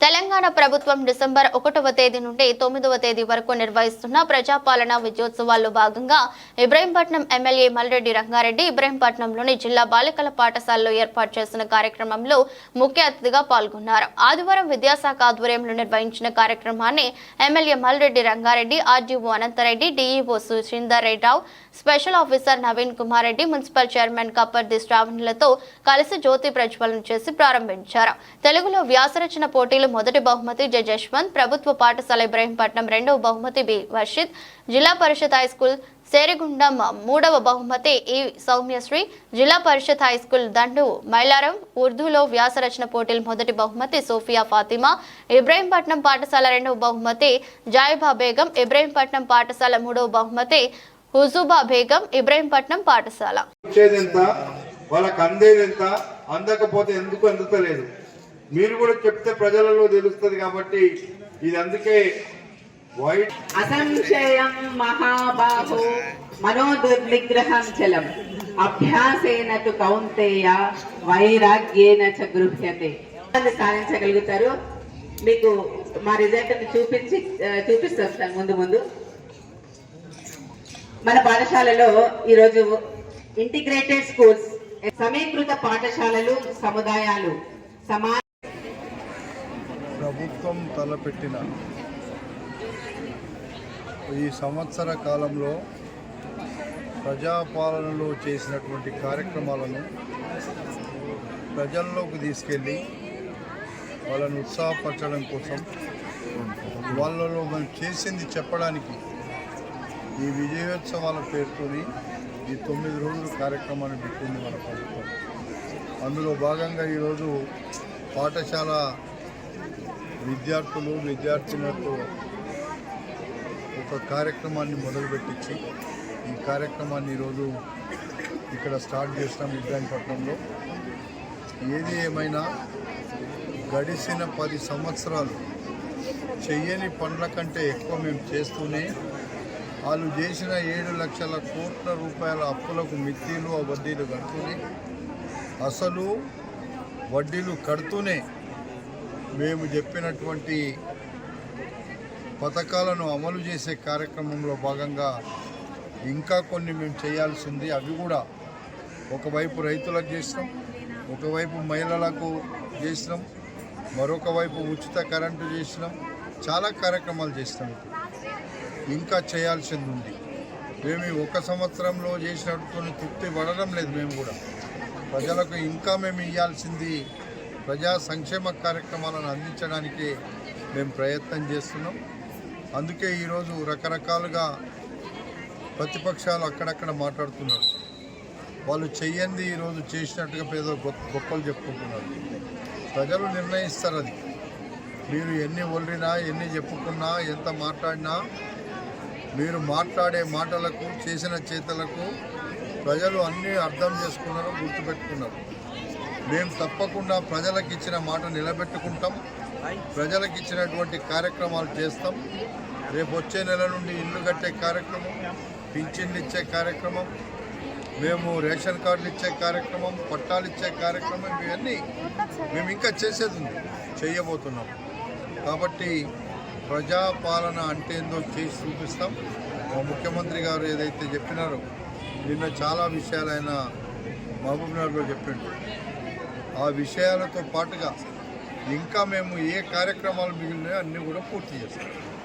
తెలంగాణ ప్రభుత్వం డిసెంబర్ 1వ తేదీ నుండి 9వ తేదీ వరకు నిర్వహిస్తున్న ప్రజాపాలన విజయోత్సవాల్లో భాగంగా ఇబ్రహీంపట్నం ఎమ్మెల్యే మల్రెడ్డి రంగారెడ్డి ఇబ్రహీంపట్నంలోని జిల్లా బాలికల పాఠశాలలో ఏర్పాటు చేసిన కార్యక్రమంలో ముఖ్య అతిథిగా పాల్గొన్నారు. ఆదివారం విద్యాశాఖ ఆధ్వర్యంలో నిర్వహించిన కార్యక్రమాన్ని MLA Malreddy Rangareddy, RDO Anantareddy, DEO Susheender Rao, special officer Naveen Kumar Reddy, municipal chairman Kapardhi శ్రావణులతో కలిసి జ్యోతి ప్రజ్వలన చేసి ప్రారంభించారు. తెలుగులో వ్యాసరచన పోటీలు మొదటి బహుమతి జె జశ్వంత్, ప్రభుత్వ పాఠశాల ఇబ్రహీంపట్నం రెండవ బహుమతి బి వర్షిత్, జిల్లా పరిషత్ హైస్కూల్ సేరిగుండం మూడవ బహుమతి ఈ సౌమ్యశ్రీ, జిల్లా పరిషత్ హైస్కూల్ దండు మైలారం ఉర్దూలో వ్యాసరచన పోటీలు మొదటి బహుమతి సోఫియా ఫాతిమా, ఇబ్రహీంపట్నం పాఠశాల రెండవ బహుమతి జాయిబా బేగం, ఇబ్రహీంపట్నం పాఠశాల మూడవ బహుమతి హుజూబా బేగం, ఇబ్రహీంపట్నం పాఠశాల. వాళ్ళకి అందేది ఎంత, అందకపోతే ఎందుకు అందుతలేదు మీరు కూడా చెప్తే ప్రజలలో తెలుస్తుంది. కాబట్టి ఇది అందుకే వైట్ అసంశయం మహాబాహో మనోదుర్నిగ్రహం చలం అభ్యాసేన తు కౌంతేయ వైరాగ్యేన చ గృహ్యతే. సాధించగలుగుతారు. మీకు మా రిజల్ట్ చూపిస్తాం ముందు. మన పాఠశాలలో ఈరోజు ఇంటిగ్రేటెడ్ స్కూల్స్, సమీకృత పాఠశాలలు, సముదాయాలు ప్రభుత్వం తలపెట్టిన ఈ సంవత్సర కాలంలో ప్రజాపాలనలో చేసినటువంటి కార్యక్రమాలను ప్రజల్లోకి తీసుకెళ్ళి వాళ్ళను ఉత్సాహపరచడం కోసం, వాళ్ళలో మనం చేసింది చెప్పడానికి ఈ విజయోత్సవాల పేరుతోని ఈ 9 రోజుల కార్యక్రమాన్ని పెట్టింది మన ప్రభుత్వం. అందులో భాగంగా ఈరోజు పాఠశాల విద్యార్థులతో ఒక కార్యక్రమాన్ని మొదలుపెట్టించి ఈ కార్యక్రమాన్ని ఈరోజు ఇక్కడ స్టార్ట్ చేసినాం ఇబ్రహీంపట్నంలో. ఏది ఏమైనా గడిచిన 10 సంవత్సరాలు చెయ్యని పనుల కంటే ఎక్కువ మేము చేస్తూనే, వాళ్ళు చేసిన 7 లక్షల కోట్ల రూపాయల అప్పులకు మిత్తిలు వడ్డీలు కడుతూనే, అసలు వడ్డీలు కడుతూనే మేము చెప్పినటువంటి పథకాలను అమలు చేసే కార్యక్రమంలో భాగంగా ఇంకా కొన్ని మేము చేయాల్సింది. అవి కూడా ఒకవైపు రైతులకు చేసినాం, ఒకవైపు మహిళలకు చేసినాం, మరొక వైపు ఉచిత కరెంటు చేసినాం. చాలా కార్యక్రమాలు చేసినాం. ఇంకా చేయాల్సింది ఉంది. మేము ఒక సంవత్సరంలో చేసినట్టు తృప్తి పడడం లేదు. మేము కూడా ప్రజలకు ఇంకా మేము ఇవ్వాల్సింది ప్రజా సంక్షేమ కార్యక్రమాలను అందించడానికి మేము ప్రయత్నం చేస్తున్నాం. అందుకే ఈరోజు రకరకాలుగా ప్రతిపక్షాలు అక్కడక్కడ మాట్లాడుతున్నారు. వాళ్ళు చెయ్యంది ఈరోజు చేసినట్టుగా పేద గొప్పలు చెప్పుకుంటున్నారు. ప్రజలు నిర్ణయిస్తారు. అది మీరు ఎన్ని ఒళ్ళినా, ఎన్ని చెప్పుకున్నా, ఎంత మాట్లాడినా, మీరు మాట్లాడే మాటలకు, చేసిన చేతలకు ప్రజలు అన్నీ అర్థం చేసుకున్నారు, గుర్తుపెట్టుకున్నారు. మేము తప్పకుండా ప్రజలకు ఇచ్చిన మాట నిలబెట్టుకుంటాం. ప్రజలకు ఇచ్చినటువంటి కార్యక్రమాలు చేస్తాం. రేపు వచ్చే నెల నుండి ఇల్లు కట్టే కార్యక్రమం, పింఛన్లు ఇచ్చే కార్యక్రమం, మేము రేషన్ కార్డులు ఇచ్చే కార్యక్రమం, పట్టాలు ఇచ్చే కార్యక్రమం, ఇవన్నీ మేము ఇంకా చేసేది ఉంది, చేయబోతున్నాం. కాబట్టి ప్రజాపాలన అంటే ఏందో చేసి చూపిస్తాం. మా ముఖ్యమంత్రి గారు ఏదైతే చెప్పినారో, నిన్న చాలా విషయాలు ఆయన మహబూబ్నగర్లో చెప్పిండు. ఆ విషయాలతో పాటుగా ఇంకా మేము ఏ కార్యక్రమాలు మిగిలినాయో అన్నీ కూడా పూర్తి చేస్తాం.